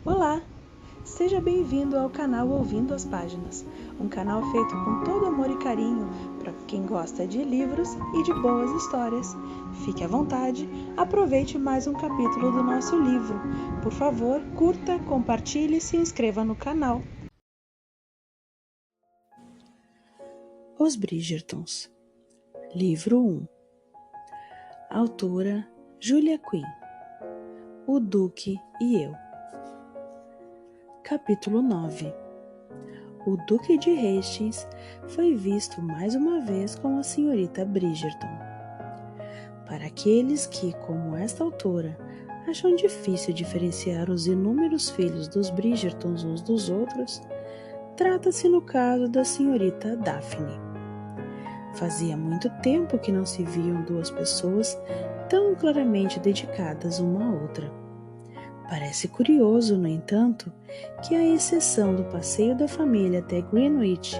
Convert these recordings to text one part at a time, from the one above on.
Olá! Seja bem-vindo ao canal Ouvindo as Páginas, um canal feito com todo amor e carinho para quem gosta de livros e de boas histórias. Fique à vontade, aproveite mais um capítulo do nosso livro. Por favor, curta, compartilhe e se inscreva no canal. Os Bridgertons, Livro 1. Autora Julia Quinn. O Duque e eu. Capítulo 9. O Duque de Hastings foi visto mais uma vez com a senhorita Bridgerton. Para aqueles que, como esta autora, acham difícil diferenciar os inúmeros filhos dos Bridgertons uns dos outros, trata-se no caso da senhorita Daphne. Fazia muito tempo que não se viam duas pessoas tão claramente dedicadas uma à outra. Parece curioso, no entanto, que, à exceção do passeio da família até Greenwich,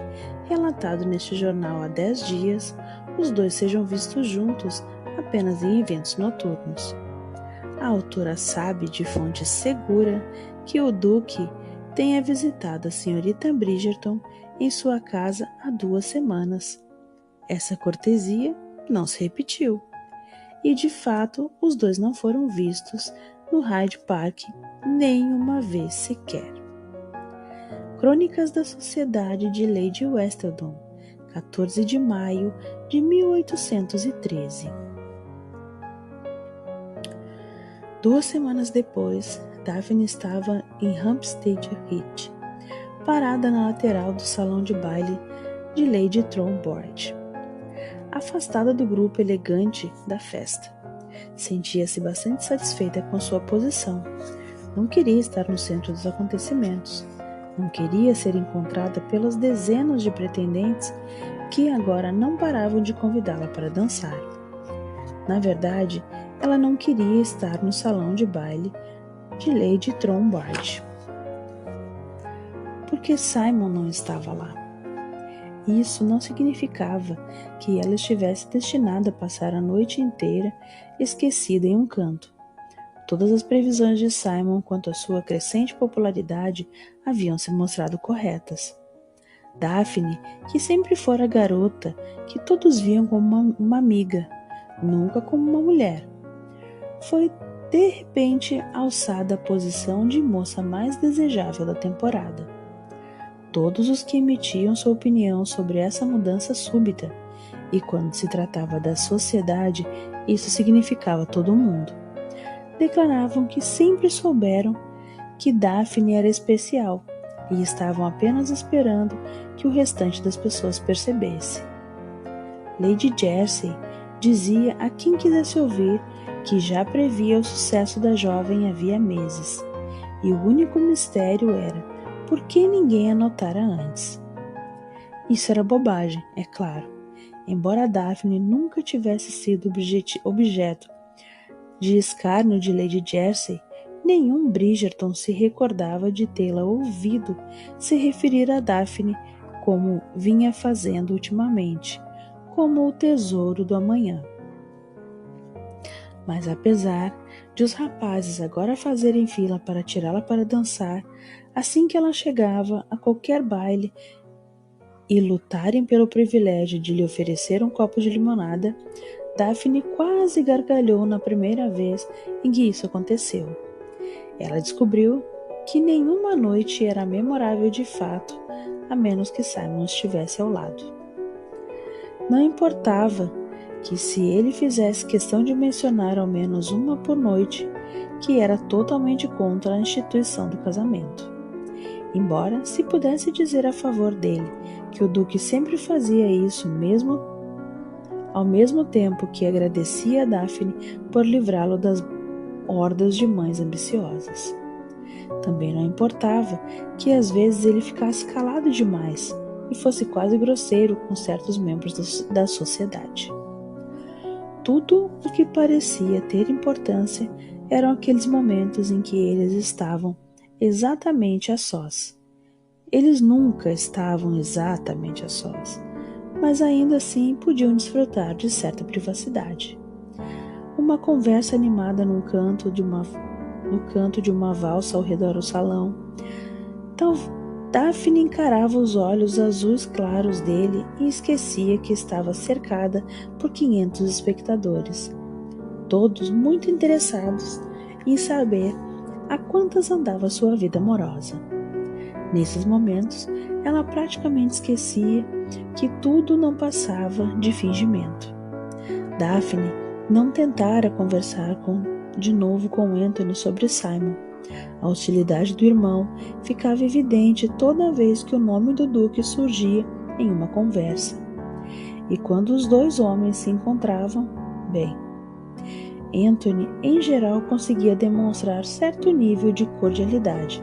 relatado neste jornal há 10 dias, os dois sejam vistos juntos apenas em eventos noturnos. A autora sabe de fonte segura que o Duque tenha visitado a senhorita Bridgerton em sua casa há 2 semanas. Essa cortesia não se repetiu, e de fato os dois não foram vistos no Hyde Park nenhuma vez sequer. Crônicas da Sociedade de Lady Westerton, 14 de maio de 1813. 2 semanas depois, Daphne estava em Hampstead Heath, parada na lateral do salão de baile de Lady Thornborough, afastada do grupo elegante da festa. Sentia-se bastante satisfeita com sua posição. Não queria estar no centro dos acontecimentos. Não queria ser encontrada pelas dezenas de pretendentes que agora não paravam de convidá-la para dançar. Na verdade, ela não queria estar no salão de baile de Lady Thornborough, porque Simon não estava lá. Isso não significava que ela estivesse destinada a passar a noite inteira esquecida em um canto. Todas as previsões de Simon quanto à sua crescente popularidade haviam se mostrado corretas. Daphne, que sempre fora a garota que todos viam como uma amiga, nunca como uma mulher, foi de repente alçada à posição de moça mais desejável da temporada. Todos os que emitiam sua opinião sobre essa mudança súbita, e quando se tratava da sociedade, isso significava todo mundo, declaravam que sempre souberam que Daphne era especial e estavam apenas esperando que o restante das pessoas percebesse. Lady Jersey dizia a quem quisesse ouvir que já previa o sucesso da jovem havia meses, e o único mistério era por que ninguém a notara antes. Isso era bobagem, é claro. Embora Daphne nunca tivesse sido objeto de escárnio de Lady Jersey, nenhum Bridgerton se recordava de tê-la ouvido se referir a Daphne como vinha fazendo ultimamente, como o tesouro do amanhã. Mas apesar de os rapazes agora fazerem fila para tirá-la para dançar, assim que ela chegava a qualquer baile e lutarem pelo privilégio de lhe oferecer um copo de limonada, Daphne quase gargalhou na primeira vez em que isso aconteceu. Ela descobriu que nenhuma noite era memorável de fato, a menos que Simon estivesse ao lado. Não importava que, se ele fizesse questão de mencionar ao menos uma por noite, que era totalmente contra a instituição do casamento. Embora se pudesse dizer a favor dele que o Duque sempre fazia isso ao mesmo tempo que agradecia a Daphne por livrá-lo das hordas de mães ambiciosas. Também não importava que às vezes ele ficasse calado demais e fosse quase grosseiro com certos membros da sociedade. Tudo o que parecia ter importância eram aqueles momentos em que eles estavam exatamente a sós. Eles nunca estavam exatamente a sós, mas ainda assim podiam desfrutar de certa privacidade. Uma conversa animada num canto de uma no canto de uma valsa ao redor do salão. Daphne encarava os olhos azuis claros dele e esquecia que estava cercada por 500 espectadores, todos muito interessados em saber a quantas andava sua vida amorosa. Nesses momentos, ela praticamente esquecia que tudo não passava de fingimento. Daphne não tentara conversar de novo com Anthony sobre Simon. A hostilidade do irmão ficava evidente toda vez que o nome do Duque surgia em uma conversa. E quando os dois homens se encontravam, bem, Anthony em geral conseguia demonstrar certo nível de cordialidade,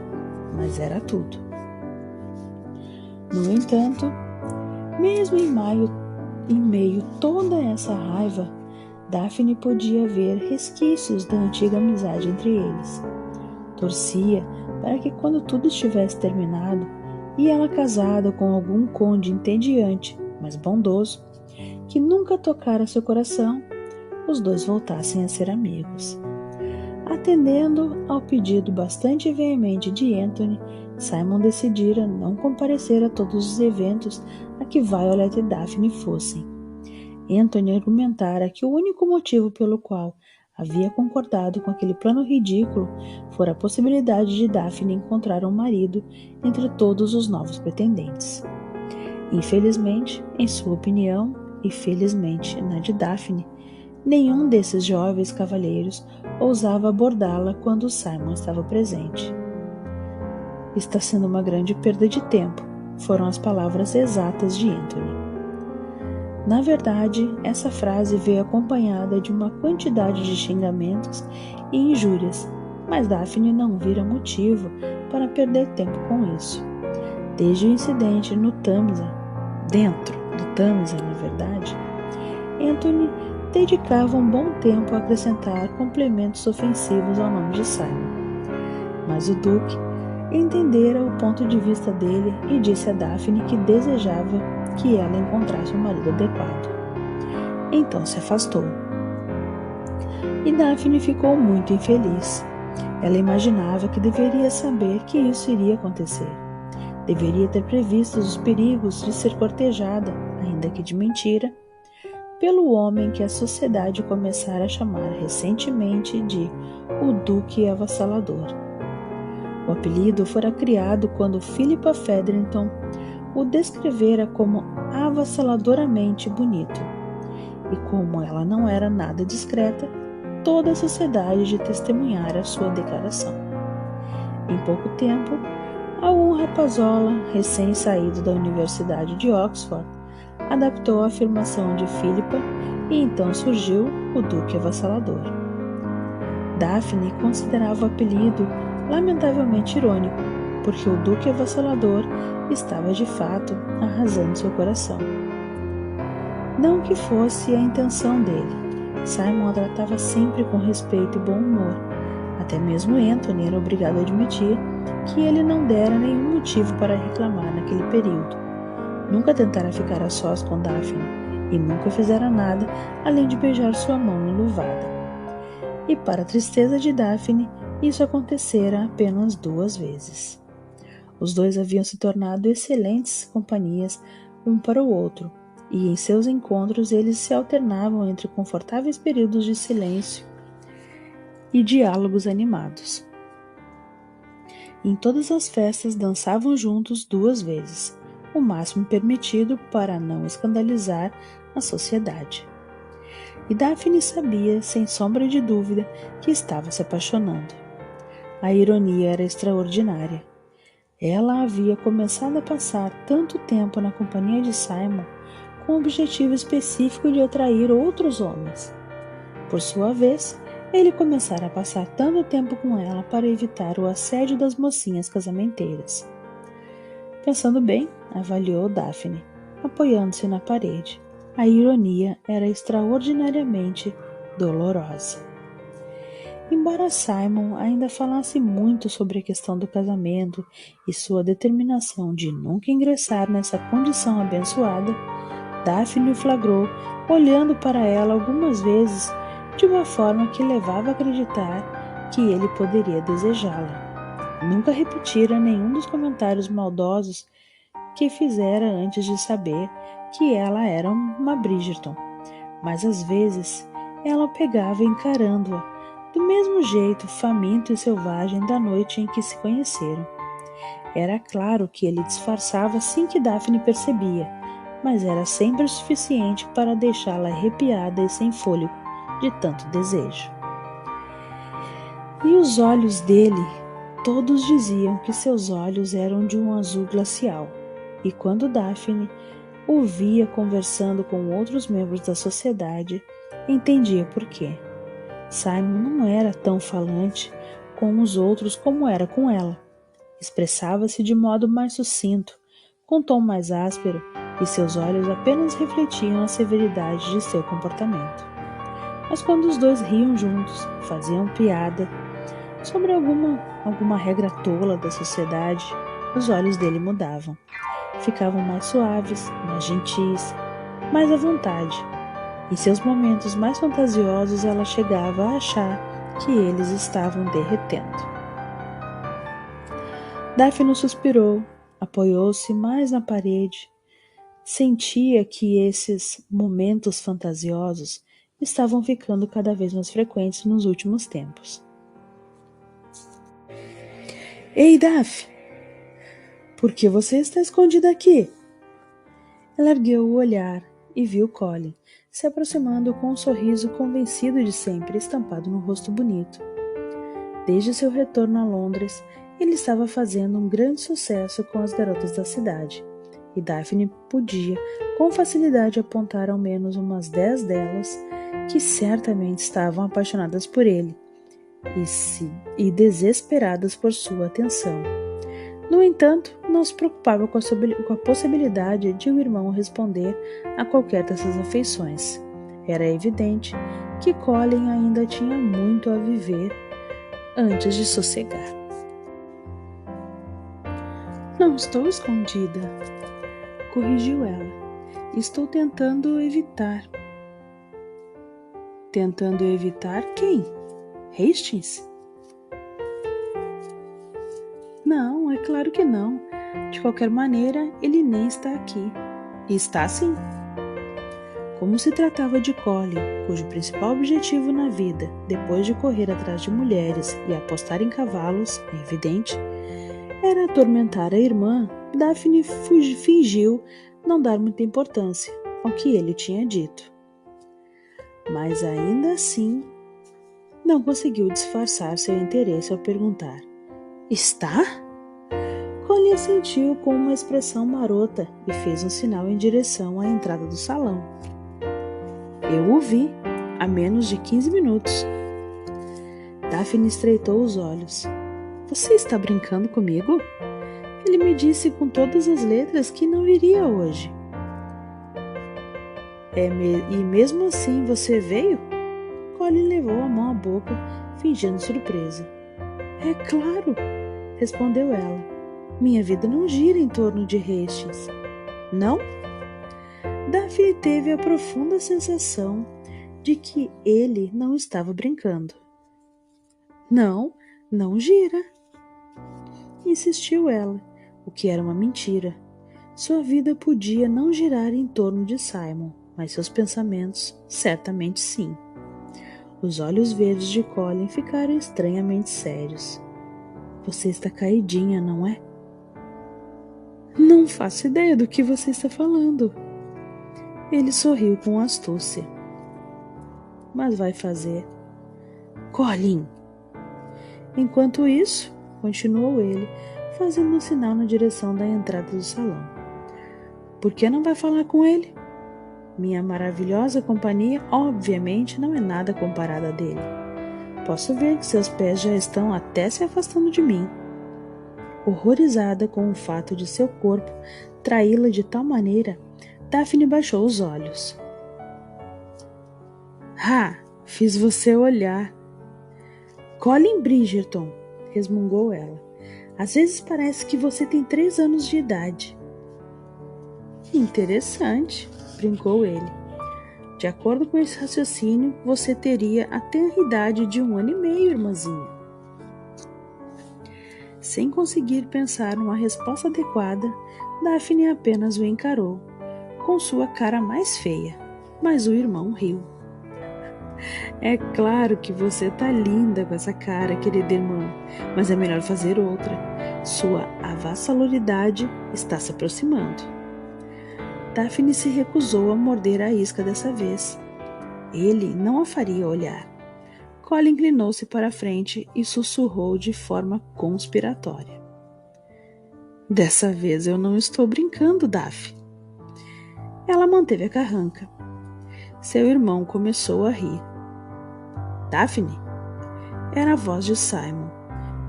mas era tudo. No entanto, mesmo em meio toda essa raiva, Daphne podia ver resquícios da antiga amizade entre eles. Torcia para que quando tudo estivesse terminado, e ela casada com algum conde entediante, mas bondoso, que nunca tocara seu coração, os dois voltassem a ser amigos. Atendendo ao pedido bastante veemente de Anthony, Simon decidira não comparecer a todos os eventos a que Violet e Daphne fossem. Anthony argumentara que o único motivo pelo qual havia concordado com aquele plano ridículo fora a possibilidade de Daphne encontrar um marido entre todos os novos pretendentes. Infelizmente, em sua opinião, e felizmente na de Daphne, nenhum desses jovens cavalheiros ousava abordá-la quando Simon estava presente. Está sendo uma grande perda de tempo, foram as palavras exatas de Anthony. Na verdade, essa frase veio acompanhada de uma quantidade de xingamentos e injúrias, mas Daphne não vira motivo para perder tempo com isso. Desde o incidente no Tamisa, dentro do Tamisa, na verdade, Anthony dedicava um bom tempo a acrescentar complementos ofensivos ao nome de Simon. Mas o Duque entendera o ponto de vista dele e disse a Daphne que desejava que ela encontrasse um marido adequado. Então se afastou. E Daphne ficou muito infeliz. Ela imaginava que deveria saber que isso iria acontecer. Deveria ter previsto os perigos de ser cortejada, ainda que de mentira, pelo homem que a sociedade começara a chamar recentemente de o Duque Avassalador. O apelido fora criado quando Philippa Featherington o descrevera como avassaladoramente bonito. E como ela não era nada discreta, toda a sociedade testemunhara sua declaração. Em pouco tempo, algum rapazola, recém-saído da Universidade de Oxford, adaptou a afirmação de Philippa e então surgiu o Duque Avassalador. Daphne considerava o apelido lamentavelmente irônico, porque o Duque Avassalador estava de fato arrasando seu coração. Não que fosse a intenção dele. Simon a tratava sempre com respeito e bom humor. Até mesmo Anthony era obrigado a admitir que ele não dera nenhum motivo para reclamar naquele período. Nunca tentara ficar a sós com Daphne e nunca fizera nada além de beijar sua mão enluvada. E para a tristeza de Daphne, isso acontecera apenas 2 vezes. Os dois haviam se tornado excelentes companhias um para o outro, e em seus encontros eles se alternavam entre confortáveis períodos de silêncio e diálogos animados. Em todas as festas dançavam juntos 2 vezes, o máximo permitido para não escandalizar a sociedade. E Daphne sabia, sem sombra de dúvida, que estava se apaixonando. A ironia era extraordinária. Ela havia começado a passar tanto tempo na companhia de Simon com o objetivo específico de atrair outros homens. Por sua vez, ele começara a passar tanto tempo com ela para evitar o assédio das mocinhas casamenteiras. Pensando bem, avaliou Daphne, apoiando-se na parede. A ironia era extraordinariamente dolorosa. Embora Simon ainda falasse muito sobre a questão do casamento e sua determinação de nunca ingressar nessa condição abençoada, Daphne o flagrou olhando para ela algumas vezes de uma forma que levava a acreditar que ele poderia desejá-la. Nunca repetira nenhum dos comentários maldosos que fizera antes de saber que ela era uma Bridgerton, mas às vezes ela o pegava encarando-a do mesmo jeito faminto e selvagem da noite em que se conheceram. Era claro que ele disfarçava assim que Daphne percebia, mas era sempre o suficiente para deixá-la arrepiada e sem fôlego de tanto desejo. E os olhos dele, todos diziam que seus olhos eram de um azul glacial, e quando Daphne o via conversando com outros membros da sociedade, entendia por quê. Simon não era tão falante com os outros como era com ela. Expressava-se de modo mais sucinto, com tom mais áspero, e seus olhos apenas refletiam a severidade de seu comportamento. Mas quando os dois riam juntos, faziam piada sobre alguma regra tola da sociedade, os olhos dele mudavam. Ficavam mais suaves, mais gentis, mais à vontade. Em seus momentos mais fantasiosos, ela chegava a achar que eles estavam derretendo. Daphne suspirou, apoiou-se mais na parede. Sentia que esses momentos fantasiosos estavam ficando cada vez mais frequentes nos últimos tempos. Ei, Daphne! Por que você está escondida aqui? Ela ergueu o olhar e viu Colin se aproximando com um sorriso convencido de sempre estampado no rosto bonito. Desde seu retorno a Londres, ele estava fazendo um grande sucesso com as garotas da cidade, e Daphne podia com facilidade apontar ao menos umas 10 delas que certamente estavam apaixonadas por ele e desesperadas por sua atenção. No entanto, não se preocupava com a possibilidade de o irmão responder a qualquer dessas afeições. Era evidente que Colin ainda tinha muito a viver antes de sossegar. Não estou escondida, corrigiu ela. Estou tentando evitar. Tentando evitar quem? Hastings? Não, é claro que não. De qualquer maneira, ele nem está aqui. E está sim. Como se tratava de Colin, cujo principal objetivo na vida, depois de correr atrás de mulheres e apostar em cavalos, é evidente, era atormentar a irmã, Daphne fingiu não dar muita importância ao que ele tinha dito. Mas ainda assim, não conseguiu disfarçar seu interesse ao perguntar: Está? Colin assentiu com uma expressão marota e fez um sinal em direção à entrada do salão. Eu o vi há menos de 15 minutos. Daphne estreitou os olhos. Você está brincando comigo? Ele me disse com todas as letras que não viria hoje. E mesmo assim você veio? Colin levou a mão à boca, fingindo surpresa. É claro, respondeu ela. Minha vida não gira em torno de Hastings. Não? Daphne teve a profunda sensação de que ele não estava brincando. Não, não gira. Insistiu ela, o que era uma mentira. Sua vida podia não girar em torno de Simon, mas seus pensamentos certamente sim. Os olhos verdes de Colin ficaram estranhamente sérios. Você está caidinha, não é? Não faço ideia do que você está falando. Ele sorriu com astúcia. Mas vai fazer. Colin! Enquanto isso, continuou ele, fazendo um sinal na direção da entrada do salão. Por que não vai falar com ele? Minha maravilhosa companhia, obviamente, não é nada comparada a dele. Posso ver que seus pés já estão até se afastando de mim. Horrorizada com o fato de seu corpo traí-la de tal maneira, Daphne baixou os olhos. Fiz você olhar. Colin Bridgerton, resmungou ela. Às vezes parece que você tem 3 anos de idade. Interessante, brincou ele. De acordo com esse raciocínio, você teria a tenra idade de 1 ano e meio, irmãzinha. Sem conseguir pensar numa resposta adequada, Daphne apenas o encarou, com sua cara mais feia, mas o irmão riu. É claro que você tá linda com essa cara, querida irmã, mas é melhor fazer outra. Sua avassaloridade está se aproximando. Daphne se recusou a morder a isca dessa vez. Ele não a faria olhar. Colin inclinou-se para a frente e sussurrou de forma conspiratória. Dessa vez eu não estou brincando, Daphne. Ela manteve a carranca. Seu irmão começou a rir. Daphne? Era a voz de Simon,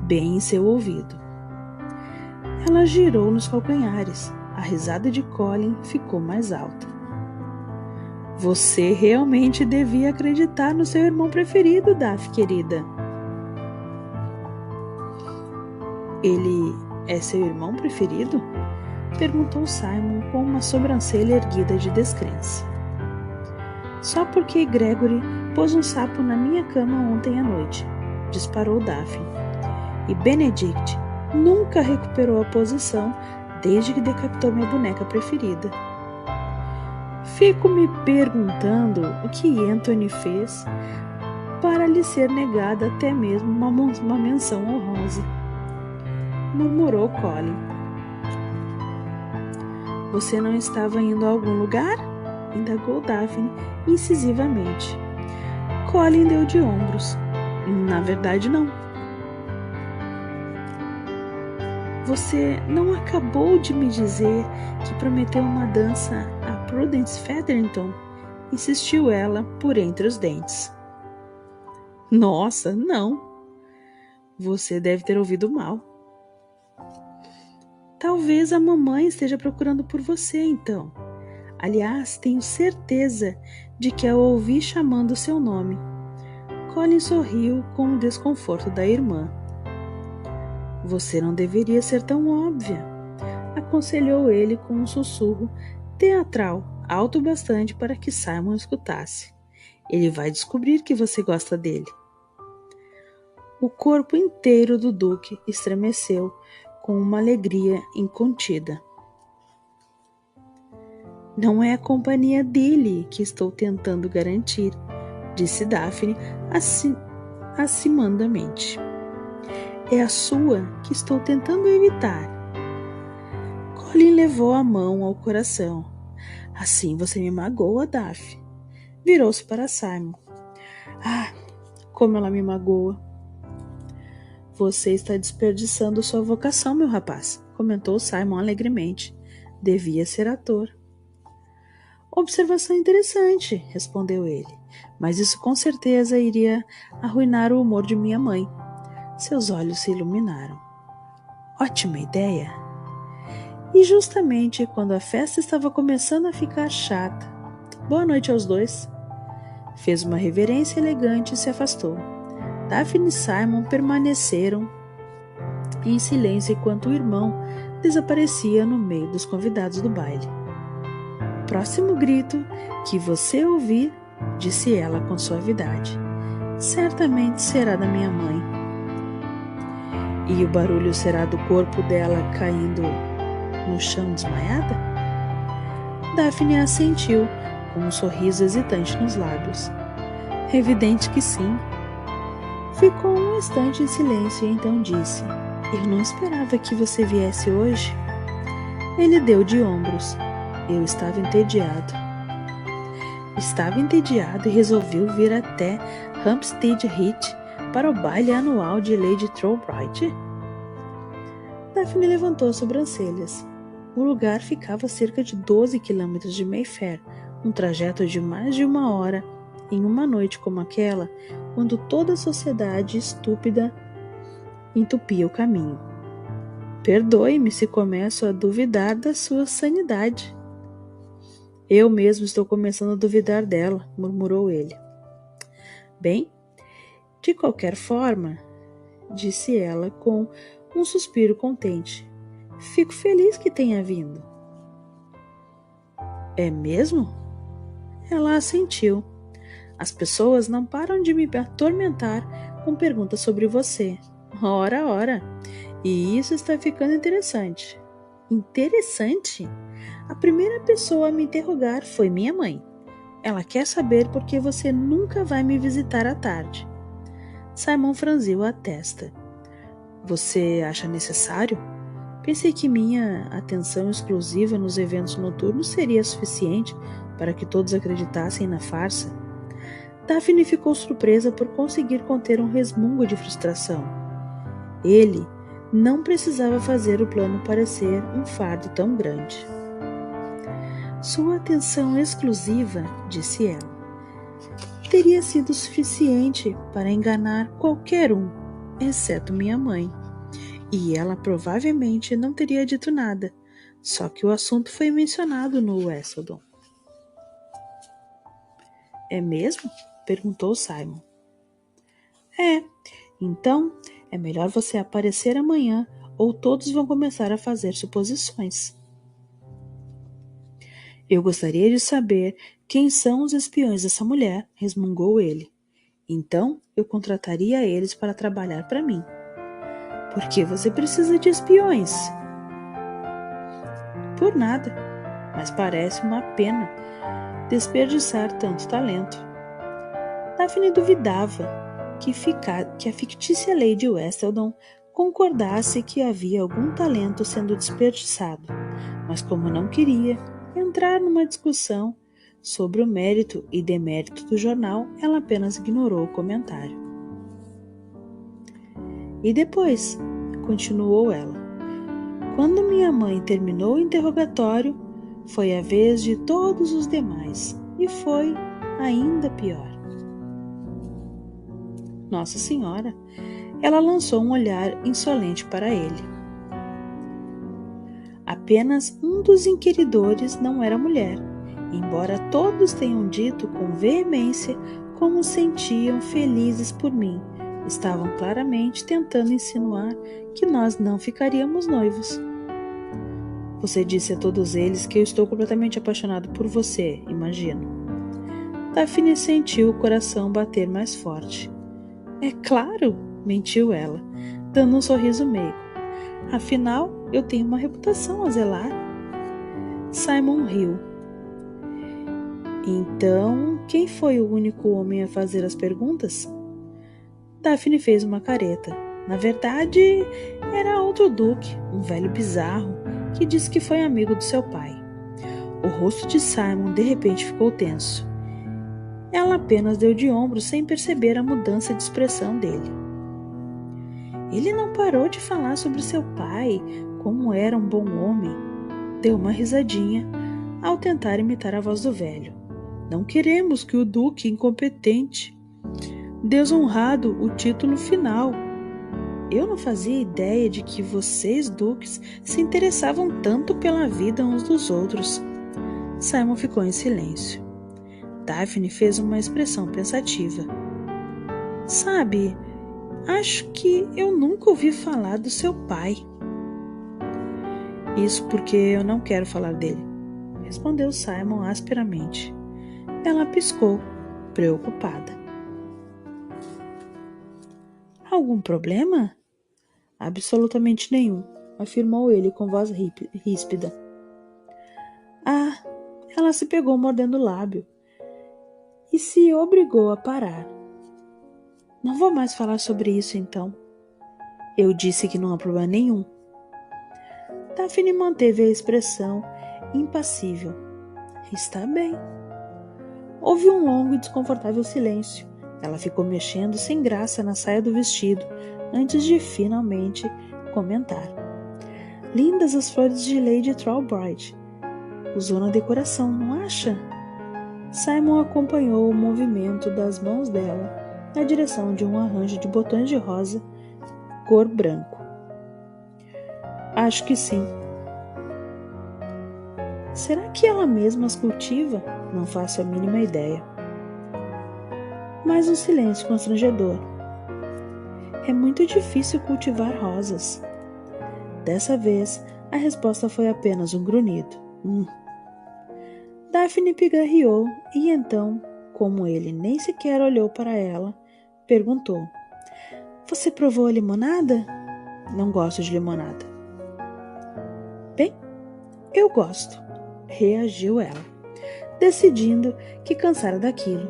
bem em seu ouvido. Ela girou nos calcanhares. A risada de Colin ficou mais alta. Você realmente devia acreditar no seu irmão preferido, Daphne, querida. Ele é seu irmão preferido? Perguntou Simon com uma sobrancelha erguida de descrença. Só porque Gregory pôs um sapo na minha cama ontem à noite, disparou Daphne. E Benedict nunca recuperou a posição desde que decapitou minha boneca preferida. Fico me perguntando o que Anthony fez para lhe ser negada até mesmo uma menção honrosa, murmurou Colin. Você não estava indo a algum lugar? Indagou Daphne incisivamente. Colin deu de ombros. Na verdade, não. Você não acabou de me dizer que prometeu uma dança a Prudence Featherington? Insistiu ela por entre os dentes. Nossa, não. Você deve ter ouvido mal. Talvez a mamãe esteja procurando por você, então. Aliás, tenho certeza de que a ouvi chamando seu nome. Colin sorriu com o desconforto da irmã. Você não deveria ser tão óbvia, aconselhou ele com um sussurro teatral, alto bastante para que Simon escutasse. Ele vai descobrir que você gosta dele. O corpo inteiro do Duque estremeceu com uma alegria incontida. Não é a companhia dele que estou tentando garantir, disse Daphne acimandamente. É a sua que estou tentando evitar. Colin levou a mão ao coração. Assim você me magoa, Daphne. Virou-se para Simon. Ah, como ela me magoa. Você está desperdiçando sua vocação, meu rapaz, comentou Simon alegremente. Devia ser ator. Observação interessante, respondeu ele, mas isso com certeza iria arruinar o humor de minha mãe. Seus olhos se iluminaram. Ótima ideia! E justamente quando a festa estava começando a ficar chata. Boa noite aos dois. Fez uma reverência elegante e se afastou. Daphne e Simon permaneceram em silêncio enquanto o irmão desaparecia no meio dos convidados do baile. Próximo grito que você ouvir, disse ela com suavidade, certamente será da minha mãe. E o barulho será do corpo dela caindo no chão desmaiada? Daphne assentiu, com um sorriso hesitante nos lábios. É evidente que sim. Ficou um instante em silêncio e então disse: Eu não esperava que você viesse hoje. Ele deu de ombros. Eu estava entediado. Estava entediado e resolveu vir até Hampstead Heath para o baile anual de Lady Trollbright? Daphne levantou as sobrancelhas. O lugar ficava a cerca de 12 quilômetros de Mayfair, um trajeto de mais de 1 hora, em uma noite como aquela, quando toda a sociedade estúpida entupia o caminho. Perdoe-me se começo a duvidar da sua sanidade. Eu mesmo estou começando a duvidar dela, murmurou ele. Bem, de qualquer forma, disse ela com um suspiro contente. Fico feliz que tenha vindo. É mesmo? Ela assentiu. As pessoas não param de me atormentar com perguntas sobre você. Ora, ora. E isso está ficando interessante. Interessante? A primeira pessoa a me interrogar foi minha mãe. Ela quer saber por que você nunca vai me visitar à tarde. Simon franziu a testa. Você acha necessário? Pensei que minha atenção exclusiva nos eventos noturnos seria suficiente para que todos acreditassem na farsa. Daphne ficou surpresa por conseguir conter um resmungo de frustração. Ele não precisava fazer o plano parecer um fardo tão grande. Sua atenção exclusiva, disse ela, teria sido suficiente para enganar qualquer um, exceto minha mãe. E ela provavelmente não teria dito nada, só que o assunto foi mencionado no Wesseldon. É mesmo? Perguntou Simon. É, então é melhor você aparecer amanhã ou todos vão começar a fazer suposições. Eu gostaria de saber quem são os espiões dessa mulher, resmungou ele. Então eu contrataria eles para trabalhar para mim. Por que você precisa de espiões? Por nada, mas parece uma pena desperdiçar tanto talento. Daphne duvidava que a fictícia Lady Wesseldon concordasse que havia algum talento sendo desperdiçado, mas como não queria entrar numa discussão sobre o mérito e demérito do jornal, ela apenas ignorou o comentário. E depois, continuou ela, quando minha mãe terminou o interrogatório, foi a vez de todos os demais, e foi ainda pior. Nossa Senhora, ela lançou um olhar insolente para ele. Apenas um dos inquiridores não era mulher, embora todos tenham dito com veemência como sentiam felizes por mim. Estavam claramente tentando insinuar que nós não ficaríamos noivos. Você disse a todos eles que eu estou completamente apaixonado por você, imagino. Daphne sentiu o coração bater mais forte. É claro, mentiu ela, dando um sorriso meigo. Afinal, eu tenho uma reputação a zelar. Simon riu. Então, quem foi o único homem a fazer as perguntas? Daphne fez uma careta. Na verdade, era outro duque, um velho bizarro, que disse que foi amigo do seu pai. O rosto de Simon de repente ficou tenso. Ela apenas deu de ombros sem perceber a mudança de expressão dele. Ele não parou de falar sobre seu pai, como era um bom homem. Deu uma risadinha ao tentar imitar a voz do velho. Não queremos que o duque incompetente, desonrado o título final. Eu não fazia ideia de que vocês, duques, se interessavam tanto pela vida uns dos outros. Simon ficou em silêncio. Daphne fez uma expressão pensativa. Sabe, acho que eu nunca ouvi falar do seu pai. Isso porque eu não quero falar dele, respondeu Simon asperamente. Ela piscou, preocupada. Algum problema? Absolutamente nenhum, afirmou ele com voz ríspida. Ah, ela se pegou mordendo o lábio e se obrigou a parar. Não vou mais falar sobre isso então. Eu disse que não há problema nenhum. Daphne manteve a expressão impassível. Está bem. Houve um longo e desconfortável silêncio. Ela ficou mexendo sem graça na saia do vestido, antes de finalmente comentar. Lindas as flores de Lady Trollbright. Usou na decoração, não acha? Simon acompanhou o movimento das mãos dela na direção de um arranjo de botões de rosa, cor branco. Acho que sim. Será que ela mesma as cultiva? Não faço a mínima ideia. Mais um silêncio constrangedor. É muito difícil cultivar rosas. Dessa vez, a resposta foi apenas um grunhido. Daphne pigarreou e então, como ele nem sequer olhou para ela, perguntou: Você provou a limonada? Não gosto de limonada. Bem, eu gosto, reagiu ela, decidindo que cansara daquilo.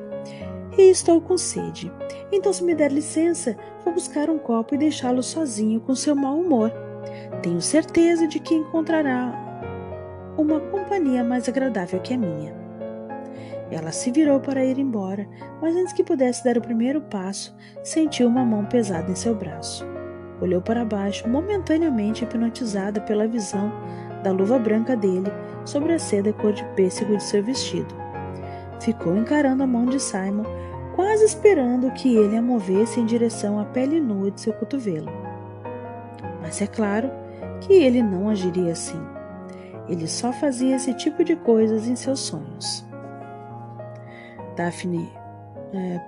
E estou com sede. Então, se me der licença, vou buscar um copo e deixá-lo sozinho com seu mau humor. Tenho certeza de que encontrará uma companhia mais agradável que a minha. Ela se virou para ir embora, mas antes que pudesse dar o primeiro passo, sentiu uma mão pesada em seu braço. Olhou para baixo, momentaneamente hipnotizada pela visão da luva branca dele sobre a seda cor de pêssego de seu vestido. Ficou encarando a mão de Simon, quase esperando que ele a movesse em direção à pele nua de seu cotovelo. Mas é claro que ele não agiria assim. Ele só fazia esse tipo de coisas em seus sonhos. Daphne,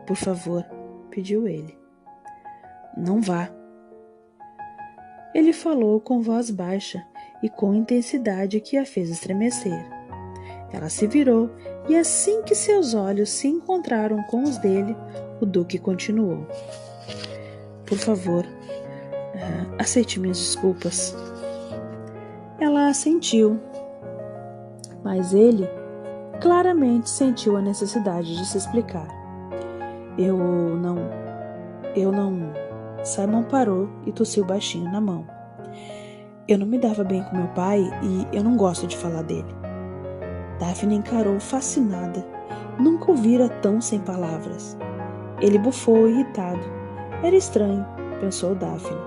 por favor, pediu ele. Não vá. Ele falou com voz baixa e com intensidade que a fez estremecer. Ela se virou e assim que seus olhos se encontraram com os dele, o Duque continuou. Por favor, aceite minhas desculpas. Ela assentiu, mas ele claramente sentiu a necessidade de se explicar. Eu não... Simon parou e tossiu baixinho na mão. Eu não me dava bem com meu pai e eu não gosto de falar dele. Daphne encarou fascinada. Nunca o vira tão sem palavras. Ele bufou irritado. Era estranho, pensou Daphne,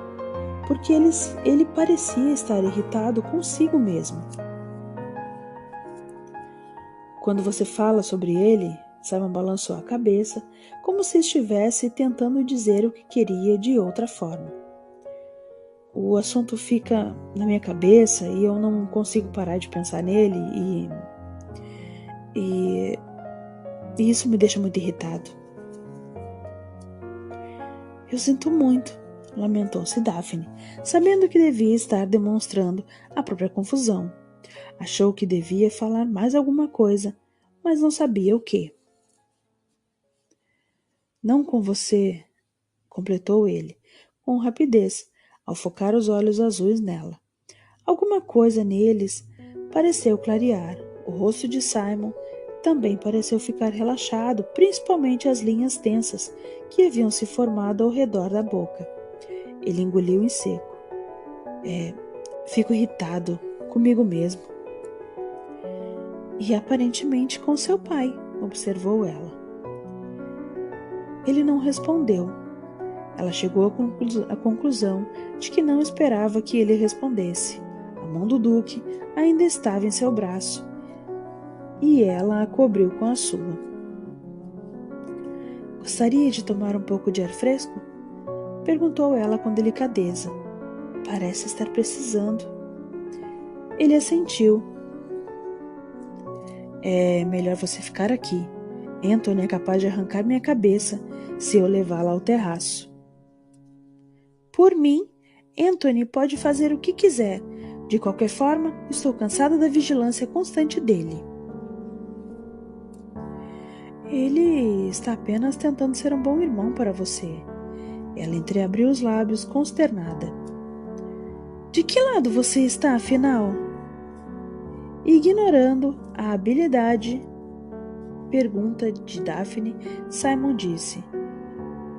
porque ele parecia estar irritado consigo mesmo. Quando você fala sobre ele, Simon balançou a cabeça, como se estivesse tentando dizer o que queria de outra forma. O assunto fica na minha cabeça e eu não consigo parar de pensar nele e isso me deixa muito irritado. Eu sinto muito, lamentou-se Daphne, sabendo que devia estar demonstrando a própria confusão. Achou que devia falar mais alguma coisa, mas não sabia o quê. Não com você, completou ele, com rapidez, ao focar os olhos azuis nela. Alguma coisa neles pareceu clarear. O rosto de Simon também pareceu ficar relaxado, principalmente as linhas tensas que haviam se formado ao redor da boca. Ele engoliu em seco. Fico irritado comigo mesmo. E aparentemente com seu pai, observou ela. Ele não respondeu. Ela chegou à conclusão de que não esperava que ele respondesse. A mão do Duque ainda estava em seu braço e ela a cobriu com a sua. Gostaria de tomar um pouco de ar fresco? Perguntou ela com delicadeza. Parece estar precisando. Ele assentiu. É melhor você ficar aqui. Anthony é capaz de arrancar minha cabeça se eu levá-la ao terraço. Por mim, Anthony pode fazer o que quiser. De qualquer forma, estou cansada da vigilância constante dele. Ele está apenas tentando ser um bom irmão para você. Ela entreabriu os lábios, consternada. De que lado você está, afinal? Ignorando a pergunta de Daphne, Simon disse.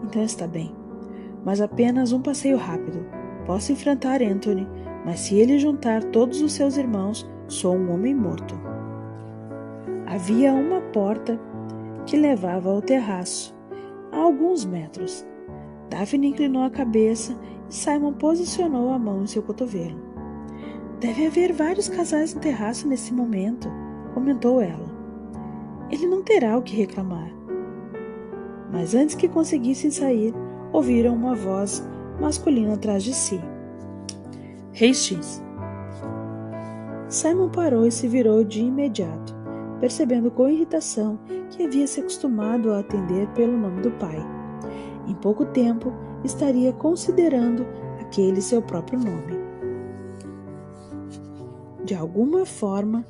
Então está bem, mas apenas um passeio rápido. Posso enfrentar Anthony, mas se ele juntar todos os seus irmãos, sou um homem morto. Havia uma porta que levava ao terraço, a alguns metros. Daphne inclinou a cabeça e Simon posicionou a mão em seu cotovelo. Deve haver vários casais no terraço nesse momento, comentou ela. Ele não terá o que reclamar. Mas antes que conseguissem sair, ouviram uma voz masculina atrás de si. Hastings. Simon parou e se virou de imediato, percebendo com irritação que havia se acostumado a atender pelo nome do pai. Em pouco tempo, estaria considerando aquele seu próprio nome. De alguma forma,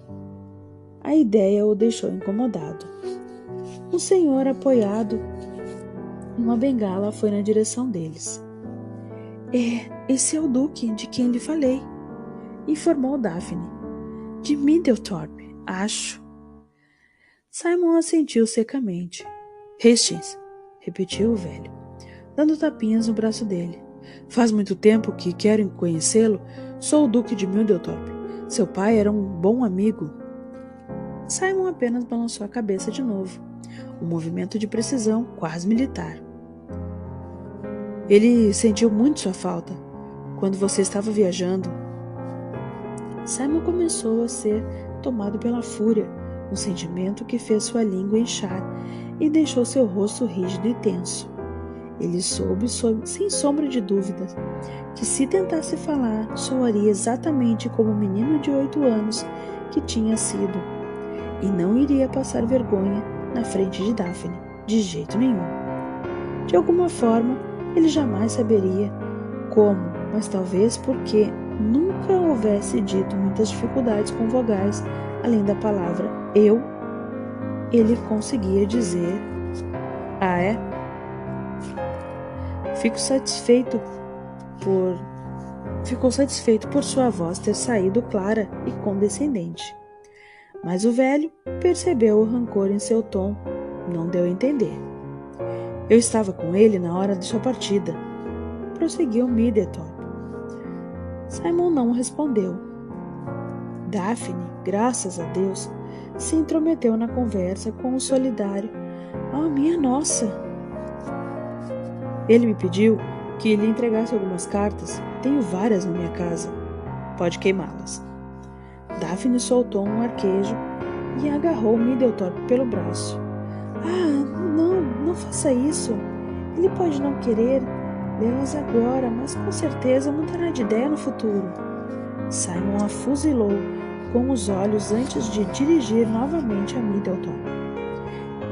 a ideia o deixou incomodado. Um senhor apoiado em uma bengala foi na direção deles. Esse é o Duque de quem lhe falei, informou Daphne. De Middletorp, acho. Simon assentiu secamente. Hastings, repetiu o velho, dando tapinhas no braço dele. Faz muito tempo que quero conhecê-lo. Sou o Duque de Middletorp. Seu pai era um bom amigo. Simon apenas balançou a cabeça de novo. Um movimento de precisão quase militar. Ele sentiu muito sua falta quando você estava viajando. Simon começou a ser tomado pela fúria, um sentimento que fez sua língua inchar e deixou seu rosto rígido e tenso. Ele soube, sem sombra de dúvidas, que se tentasse falar, soaria exatamente como o menino de 8 anos que tinha sido, e não iria passar vergonha na frente de Daphne, de jeito nenhum. De alguma forma, ele jamais saberia como, mas talvez porque nunca houvesse dito muitas dificuldades com vogais, além da palavra eu, ele conseguia dizer: Ah, é? Ficou satisfeito por sua voz ter saído clara e condescendente. Mas o velho percebeu o rancor em seu tom, não deu a entender. Eu estava com ele na hora de sua partida, prosseguiu Middleton. Simon não respondeu. Daphne, graças a Deus, se intrometeu na conversa com o solidário. Ah, minha nossa! Ele me pediu que lhe entregasse algumas cartas. Tenho várias na minha casa. Pode queimá-las. Daphne soltou um arquejo e agarrou Middleton pelo braço. Ah, não faça isso. Ele pode não querer lê-las agora, mas com certeza mudará de ideia no futuro. Simon a fuzilou com os olhos antes de dirigir novamente a Middleton.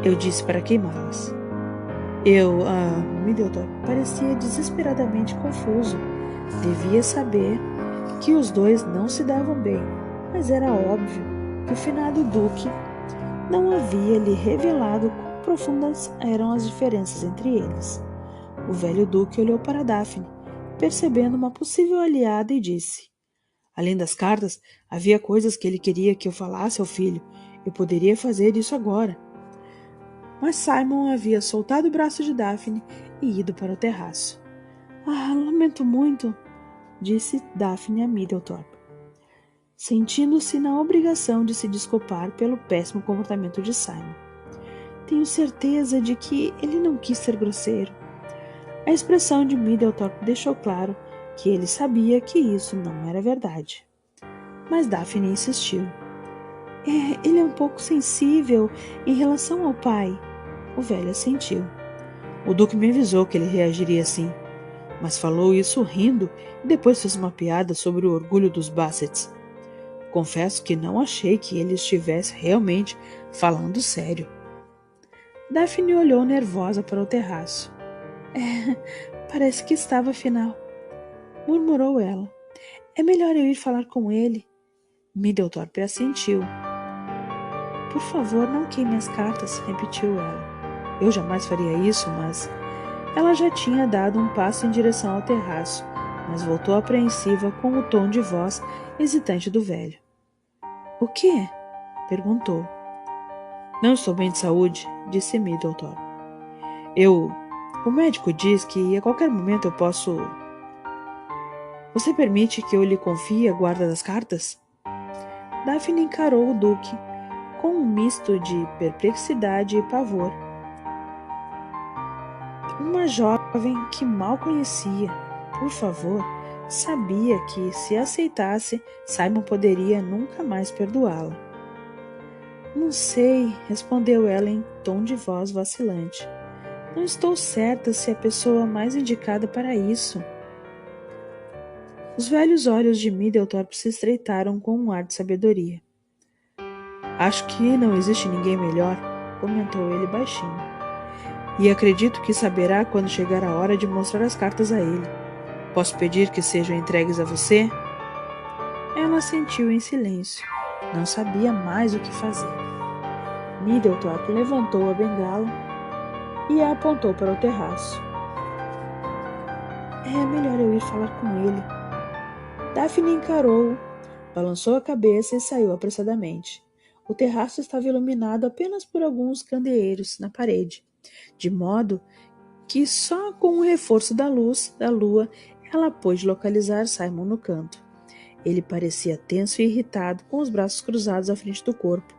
Eu disse para queimá-las. Middleton parecia desesperadamente confuso. Devia saber que os dois não se davam bem, mas era óbvio que o finado Duque não havia lhe revelado quão profundas eram as diferenças entre eles. O velho Duque olhou para Daphne, percebendo uma possível aliada, e disse: Além das cartas, havia coisas que ele queria que eu falasse ao filho. Eu poderia fazer isso agora. Mas Simon havia soltado o braço de Daphne e ido para o terraço. Lamento muito, disse Daphne a Middleton, sentindo-se na obrigação de se desculpar pelo péssimo comportamento de Simon. Tenho certeza de que ele não quis ser grosseiro. A expressão de Middleton deixou claro que ele sabia que isso não era verdade. Mas Daphne insistiu. Ele é um pouco sensível em relação ao pai. O velho assentiu. O Duque me avisou que ele reagiria assim, mas falou isso rindo e depois fez uma piada sobre o orgulho dos Bassets. Confesso que não achei que ele estivesse realmente falando sério. Daphne olhou nervosa para o terraço. Parece que estava, afinal, murmurou ela. É melhor eu ir falar com ele. Middleton assentiu. Por favor, não queime as cartas, repetiu ela. Eu jamais faria isso, mas... Ela já tinha dado um passo em direção ao terraço, mas voltou apreensiva com o tom de voz hesitante do velho. O quê? Perguntou. Não estou bem de saúde, disse Middleton. O médico diz que a qualquer momento eu posso... Você permite que eu lhe confie a guarda das cartas? Daphne encarou o Duque com um misto de perplexidade e pavor. Uma jovem que mal conhecia, por favor, sabia que, se aceitasse, Simon poderia nunca mais perdoá-la. Não sei, respondeu ela em tom de voz vacilante. Não estou certa se é a pessoa mais indicada para isso. Os velhos olhos de Middleton se estreitaram com um ar de sabedoria. Acho que não existe ninguém melhor, comentou ele baixinho. E acredito que saberá quando chegar a hora de mostrar as cartas a ele. Posso pedir que sejam entregues a você? Ela assentiu em silêncio. Não sabia mais o que fazer. Middleton levantou a bengala e a apontou para o terraço. É melhor eu ir falar com ele. Daphne encarou-o, balançou a cabeça e saiu apressadamente. O terraço estava iluminado apenas por alguns candeeiros na parede, de modo que só com o reforço da luz da lua ela pôde localizar Simon no canto. Ele parecia tenso e irritado, com os braços cruzados à frente do corpo.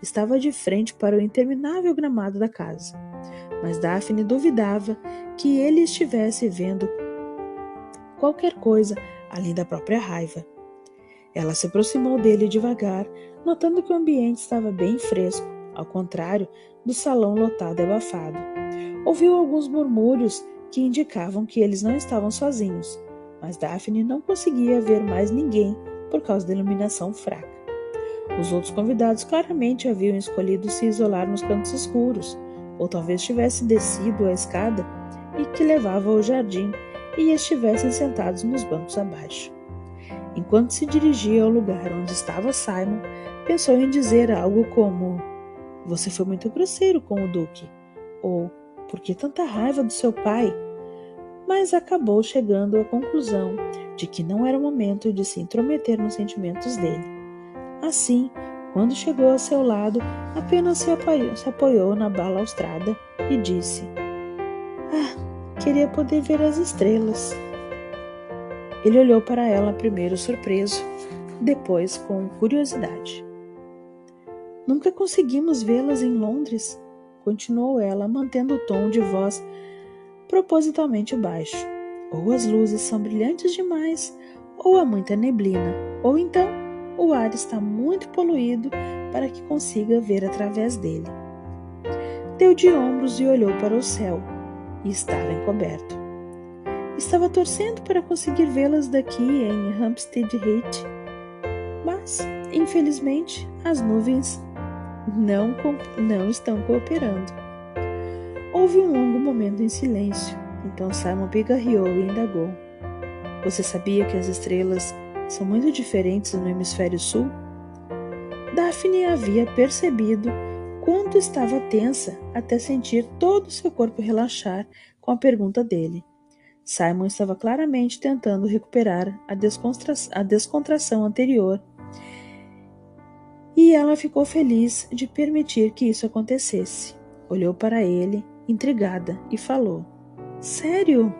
Estava de frente para o interminável gramado da casa. Mas Daphne duvidava que ele estivesse vendo qualquer coisa além da própria raiva. Ela se aproximou dele devagar, notando que o ambiente estava bem fresco, ao contrário do salão lotado e abafado. Ouviu alguns murmúrios que indicavam que eles não estavam sozinhos, mas Daphne não conseguia ver mais ninguém por causa da iluminação fraca. Os outros convidados claramente haviam escolhido se isolar nos cantos escuros, ou talvez tivessem descido a escada e que levava ao jardim e estivessem sentados nos bancos abaixo. Enquanto se dirigia ao lugar onde estava Simon, pensou em dizer algo como: "Você foi muito grosseiro com o Duque", ou "Por que tanta raiva do seu pai?", mas acabou chegando à conclusão de que não era o momento de se intrometer nos sentimentos dele. Assim, quando chegou ao seu lado, apenas se apoiou na balaustrada e disse: queria poder ver as estrelas." Ele olhou para ela primeiro surpreso, depois com curiosidade. "Nunca conseguimos vê-las em Londres", continuou ela, mantendo o tom de voz propositalmente baixo. "Ou as luzes são brilhantes demais, ou há muita neblina, ou então o ar está muito poluído para que consiga ver através dele." Deu de ombros e olhou para o céu, e estava encoberto. Estava torcendo para conseguir vê-las daqui em Hampstead Heath, mas, infelizmente, as nuvens não estão cooperando. Houve um longo momento em silêncio. Então Simon pigarreou e indagou: "Você sabia que as estrelas são muito diferentes no hemisfério sul?" Daphne havia percebido quanto estava tensa até sentir todo o seu corpo relaxar com a pergunta dele. Simon estava claramente tentando recuperar a descontração anterior, e ela ficou feliz de permitir que isso acontecesse. Olhou para ele, intrigada, e falou: "Sério?"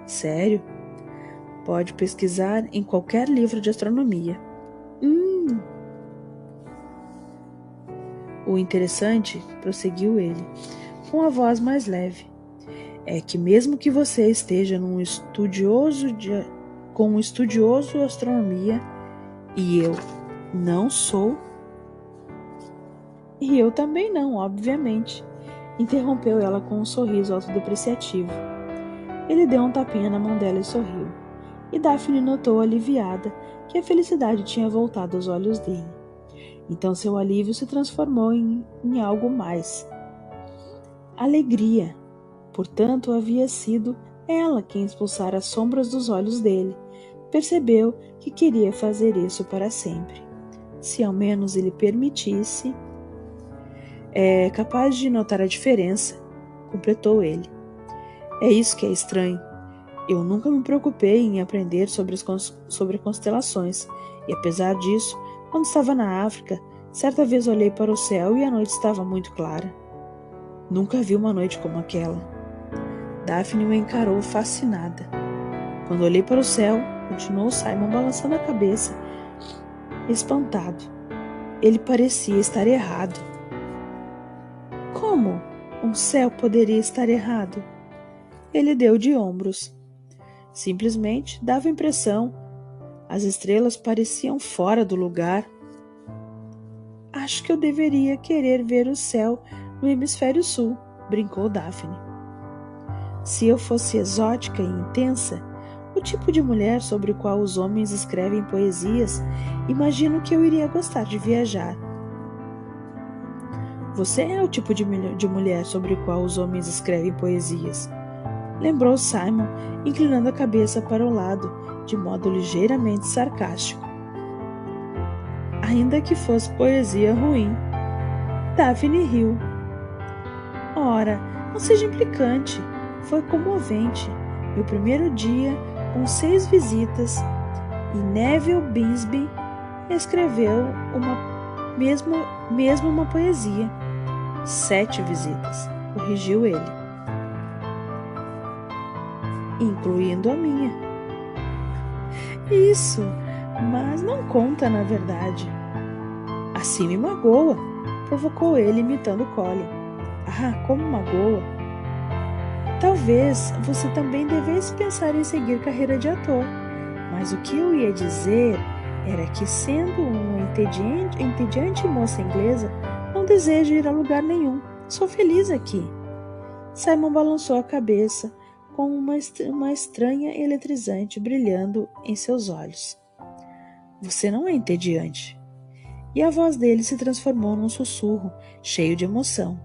"Sério. Pode pesquisar em qualquer livro de astronomia." "O interessante", prosseguiu ele, com a voz mais leve, "é que mesmo que você esteja com um estudioso de astronomia, e eu não sou, e eu também não, obviamente", interrompeu ela com um sorriso autodepreciativo. Ele deu um tapinha na mão dela e sorriu, e Daphne notou aliviada que a felicidade tinha voltado aos olhos dele. Então seu alívio se transformou em algo mais: alegria. Portanto, havia sido ela quem expulsara as sombras dos olhos dele. Percebeu que queria fazer isso para sempre. Se ao menos ele permitisse. "É capaz de notar a diferença", completou ele. "É isso que é estranho. Eu nunca me preocupei em aprender sobre constelações, e apesar disso, quando estava na África, certa vez olhei para o céu e a noite estava muito clara. Nunca vi uma noite como aquela." Daphne o encarou fascinada. "Quando olhei para o céu", continuou Simon, balançando a cabeça, espantado, "ele parecia estar errado." "Como um céu poderia estar errado?" Ele deu de ombros. "Simplesmente dava a impressão. As estrelas pareciam fora do lugar." "Acho que eu deveria querer ver o céu no hemisfério sul", brincou Daphne. "Se eu fosse exótica e intensa, o tipo de mulher sobre o qual os homens escrevem poesias, imagino que eu iria gostar de viajar." "Você é o tipo de mulher sobre o qual os homens escrevem poesias", lembrou Simon, inclinando a cabeça para o lado, de modo ligeiramente sarcástico. Ainda que fosse poesia ruim. Daphne riu. "Ora, não seja implicante. Foi comovente. Meu primeiro dia com 6 visitas e Neville Binsby escreveu mesmo uma poesia. 7 visitas, corrigiu ele, incluindo a minha. Isso, mas não conta na verdade. Assim me magoa, provocou ele imitando Colin. Ah, como magoa. Talvez você também devesse pensar em seguir carreira de ator, mas o que eu ia dizer era que, sendo uma entediante moça inglesa, não desejo ir a lugar nenhum. Sou feliz aqui. Simon balançou a cabeça com uma estranha eletrizante brilhando em seus olhos. Você não é entediante. E a voz dele se transformou num sussurro, cheio de emoção.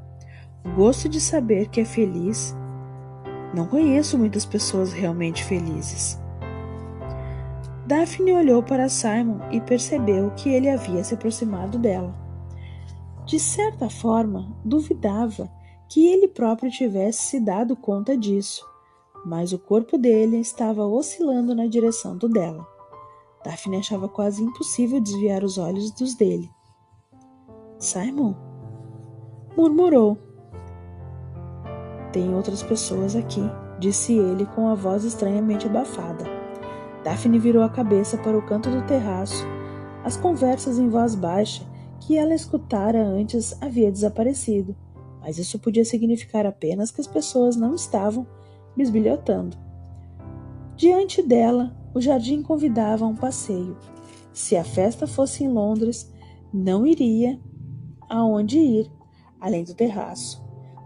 O gosto de saber que é feliz. Não conheço muitas pessoas realmente felizes. Daphne olhou para Simon e percebeu que ele havia se aproximado dela. De certa forma, duvidava que ele próprio tivesse se dado conta disso, mas o corpo dele estava oscilando na direção do dela. Daphne achava quase impossível desviar os olhos dos dele. Simon? Murmurou. Tem outras pessoas aqui, disse ele com a voz estranhamente abafada. Daphne virou a cabeça para o canto do terraço. As conversas em voz baixa que ela escutara antes havia desaparecido, mas isso podia significar apenas que as pessoas não estavam bisbilhotando. Diante dela, o jardim convidava a um passeio. Se a festa fosse em Londres, não iria aonde ir, além do terraço.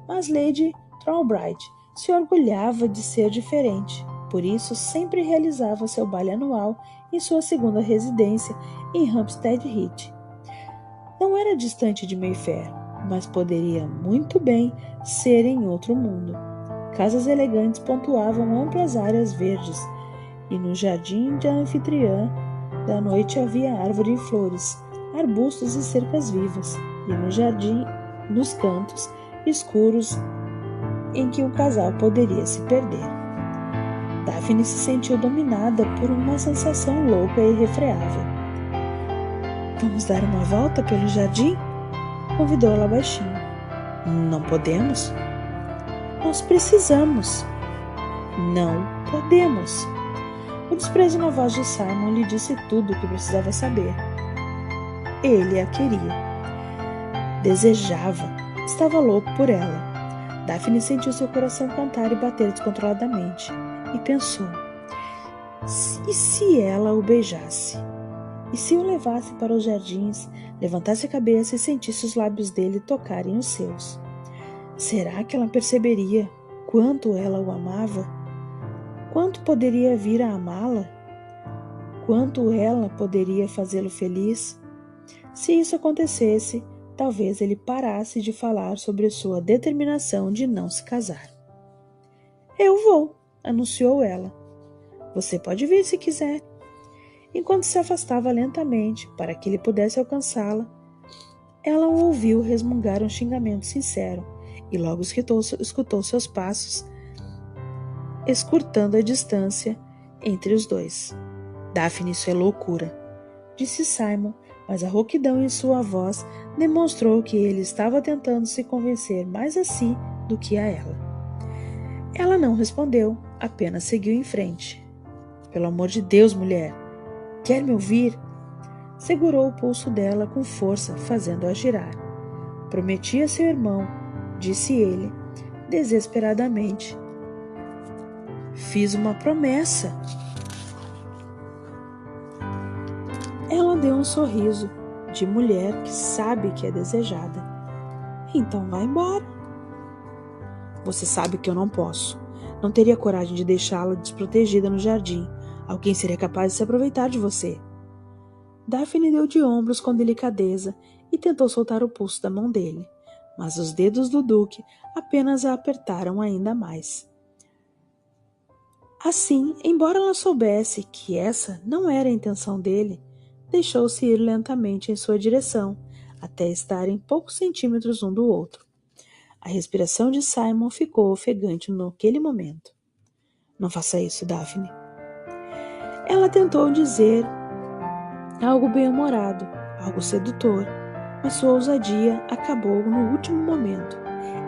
Mas Lady Trollbright se orgulhava de ser diferente, por isso sempre realizava seu baile anual em sua segunda residência em Hampstead Heath. Não era distante de Mayfair, mas poderia muito bem ser em outro mundo. Casas elegantes pontuavam amplas áreas verdes, e no jardim de anfitriã da noite havia árvore em flores, arbustos e cercas vivas, e no jardim, nos cantos escuros em que o casal poderia se perder. Daphne se sentiu dominada por uma sensação louca e irrefreável. Vamos dar uma volta pelo jardim? Convidou ela baixinho. Não podemos? Nós precisamos. Não podemos. O desprezo na voz de Simon lhe disse tudo o que precisava saber. Ele a queria. Desejava. Estava louco por ela. Daphne sentiu seu coração cantar e bater descontroladamente. E pensou. E se ela o beijasse? E se o levasse para os jardins, levantasse a cabeça e sentisse os lábios dele tocarem os seus? Será que ela perceberia quanto ela o amava? Quanto poderia vir a amá-la? Quanto ela poderia fazê-lo feliz? Se isso acontecesse, talvez ele parasse de falar sobre sua determinação de não se casar. Eu vou, anunciou ela. Você pode vir se quiser. Enquanto se afastava lentamente para que ele pudesse alcançá-la, ela o ouviu resmungar um xingamento sincero e logo escutou seus passos, escurtando a distância entre os dois. Daphne, isso é loucura, disse Simon, mas a rouquidão em sua voz demonstrou que ele estava tentando se convencer mais a si do que a ela. Ela não respondeu, apenas seguiu em frente. Pelo amor de Deus, mulher! Quer me ouvir? Segurou o pulso dela com força, fazendo-a girar. Prometi a seu irmão, disse ele, desesperadamente. Fiz uma promessa. Ela deu um sorriso de mulher que sabe que é desejada. Então vá embora. Você sabe que eu não posso. Não teria coragem de deixá-la desprotegida no jardim. Alguém seria capaz de se aproveitar de você. Daphne deu de ombros com delicadeza e tentou soltar o pulso da mão dele, mas os dedos do Duque apenas a apertaram ainda mais. Assim, embora ela soubesse que essa não era a intenção dele, deixou-se ir lentamente em sua direção, até estarem poucos centímetros um do outro. A respiração de Simon ficou ofegante naquele momento. Não faça isso, Daphne. Ela tentou dizer algo bem-humorado, algo sedutor, mas sua ousadia acabou no último momento.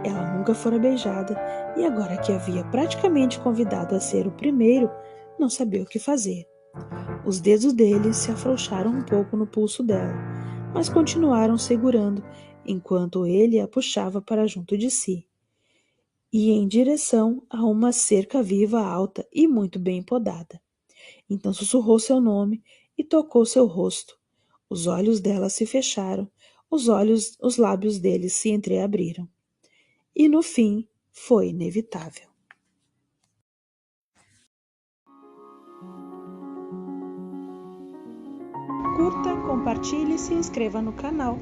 Ela nunca fora beijada e agora que havia praticamente convidado a ser o primeiro, não sabia o que fazer. Os dedos dele se afrouxaram um pouco no pulso dela, mas continuaram segurando enquanto ele a puxava para junto de si e em direção a uma cerca viva alta e muito bem podada. Então sussurrou seu nome e tocou seu rosto. Os olhos dela se fecharam, os lábios dele se entreabriram. E no fim, foi inevitável. Curta, compartilhe e se inscreva no canal.